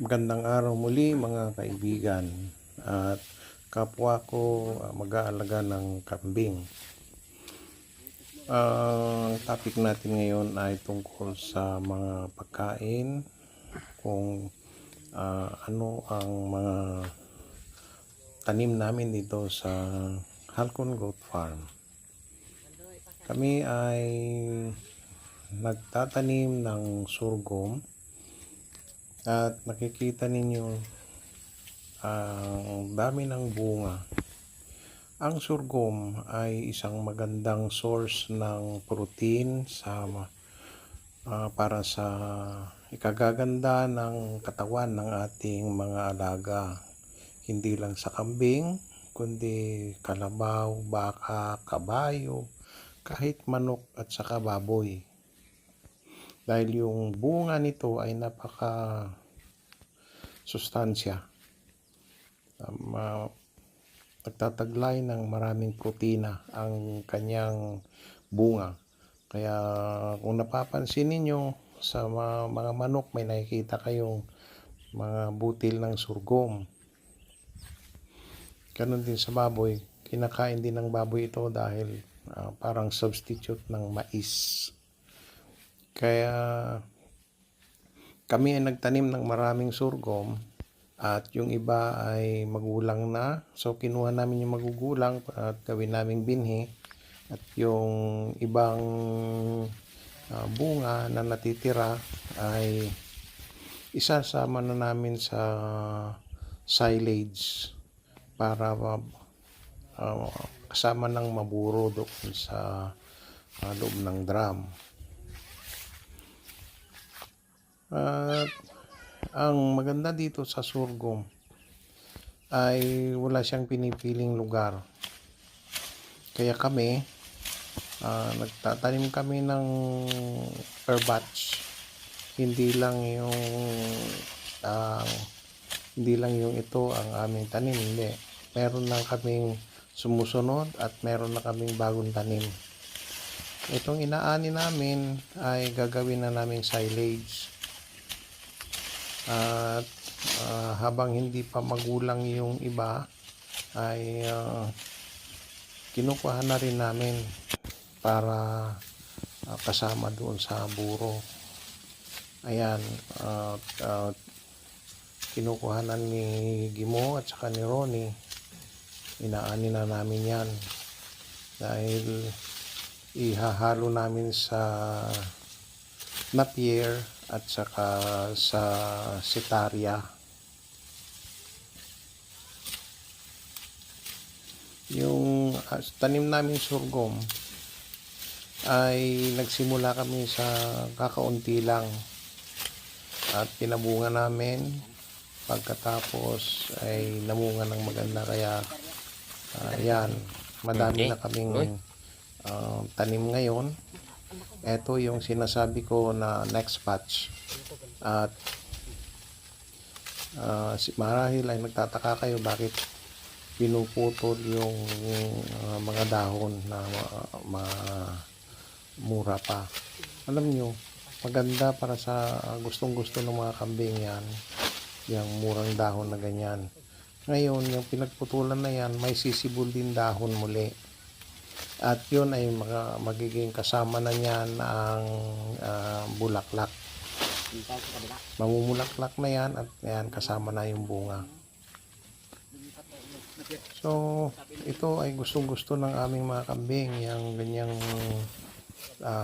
Magandang araw muli mga kaibigan at kapwa ko mag-aalaga ng kambing. Ang topic natin ngayon ay tungkol sa mga pagkain, kung ano ang mga tanim namin dito sa Halcon Goat Farm. Kami ay nagtatanim ng sorghum at nakikita ninyo ang dami ng bunga. Ang sorghum ay isang magandang source ng protein para sa ikagaganda ng katawan ng ating mga alaga. Hindi lang sa kambing, kundi kalabaw, baka, kabayo, kahit manok at saka baboy. Dahil yung bunga nito ay napaka sustansya. Nagtataglay ng maraming protina ang kanyang bunga. Kaya kung napapansin ninyo sa mga manok, may nakikita kayong mga butil ng sorghum. Ganon din sa baboy. Kinakain din ng baboy ito dahil parang substitute ng mais. Kaya kami ay nagtanim ng maraming sorghum at yung iba ay magulang na. So kinuha namin yung magugulang at gawin naming binhi. At yung ibang bunga na natitira ay isasama na namin sa silage para kasama ng maburo doon sa loob ng drum. At ang maganda dito sa sorghum ay wala siyang pinipiling lugar. Kaya kami, nagtatanim kami ng per batch. Hindi lang yung ito ang aming tanim, hindi. Meron lang kaming sumusunod at meron na kaming bagong tanim. Itong inaani namin ay gagawin na naming silage. At habang hindi pa magulang yung iba ay kinukuha na rin namin para kasama doon sa buro. Ayan, kinukuha na ni Gimo at saka ni Ronnie. Inaani na namin yan dahil ihahalo namin sa Napier at saka sa Setaria. Yung tanim namin sorghum ay nagsimula kami sa kakaunti lang at pinabunga namin. Pagkatapos ay namunga ng maganda, kaya yan, madami na kaming tanim ngayon. Ito yung sinasabi ko na next batch. At marahil ay nagtataka kayo bakit pinuputol yung mga dahon na mura pa. Alam nyo, maganda para sa gustong-gusto ng mga kambing yan, yung murang dahon na ganyan. Ngayon, yung pinagputulan na yan, may sisibol din dahon muli. At yun ay magiging kasama na niyan ang bulaklak. Mamumulaklak na yan at yan, kasama na yung bunga. So, ito ay gustong-gusto ng aming mga kambing, yung ganyang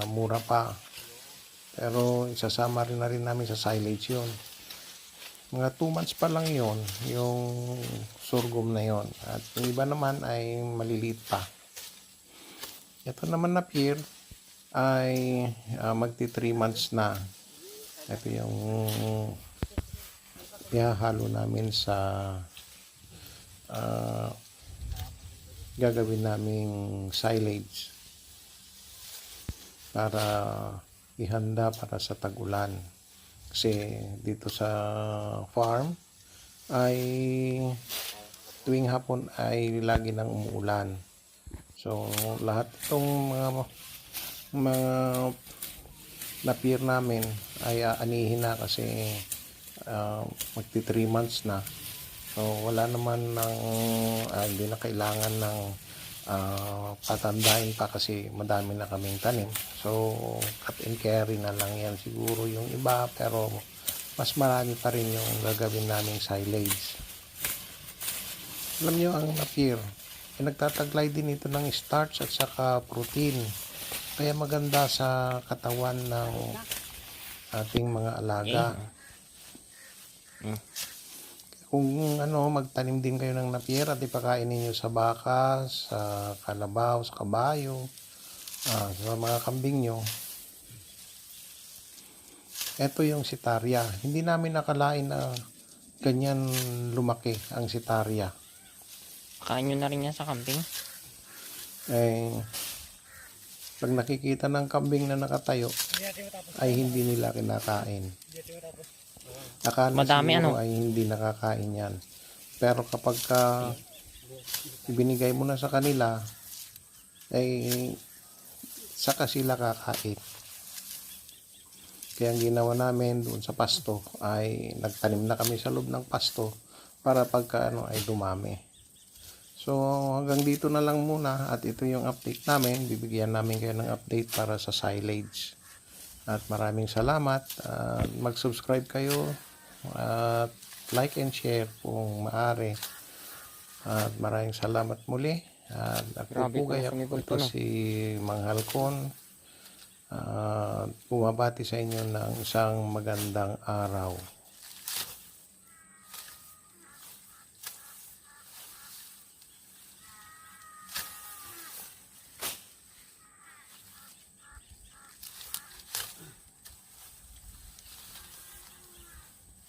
mura pa. Pero isasama rin na rin namin sa silage yun. Mga 2 months pa lang yon yung sorghum na yon. At yung iba naman ay maliliit pa. Ito naman na pear ay magti 3 months na. Ito yung ihahalo namin sa gagawin naming silage para ihanda para sa tag-ulan. Kasi dito sa farm ay tuwing hapon ay lagi nang umuulan. So lahat itong mga na-pear namin ay aanihin na kasi magti 3 months na. So wala naman ng hindi na kailangan ng patandain pa kasi madami na kaming tanim. So cut and carry na lang yan siguro yung iba, pero mas marami pa rin yung gagawin naming silage. Alam nyo, ang Napier, nagtataglay din ito ng starch at saka protein. Kaya maganda sa katawan ng ating mga alaga. Kung magtanim din kayo ng Napier at ipakain ninyo sa baka, sa kalabaw, sa kabayo, sa mga kambing nyo. Ito yung sitarya. Hindi namin nakalain na ganyan lumaki ang sitarya. Kain nyo na rin yan sa kambing. Pag nakikita ng kambing na nakatayo, ay hindi nila kinakain. Akala Madami, siguro ay hindi nakakain yan. Pero kapag ibinigay mo na sa kanila, ay saka sila kakain. Kaya ang ginawa namin doon sa pasto ay nagtanim na kami sa loob ng pasto para pagka ay dumami. So hanggang dito na lang muna, at ito yung update namin. Bibigyan namin kayo ng update para sa silage. At maraming salamat. Mag-subscribe kayo at like and share kung maaari. At maraming salamat muli. At ako po kaya ito si Mang Halcon. Bumabati sa inyo ng isang magandang araw.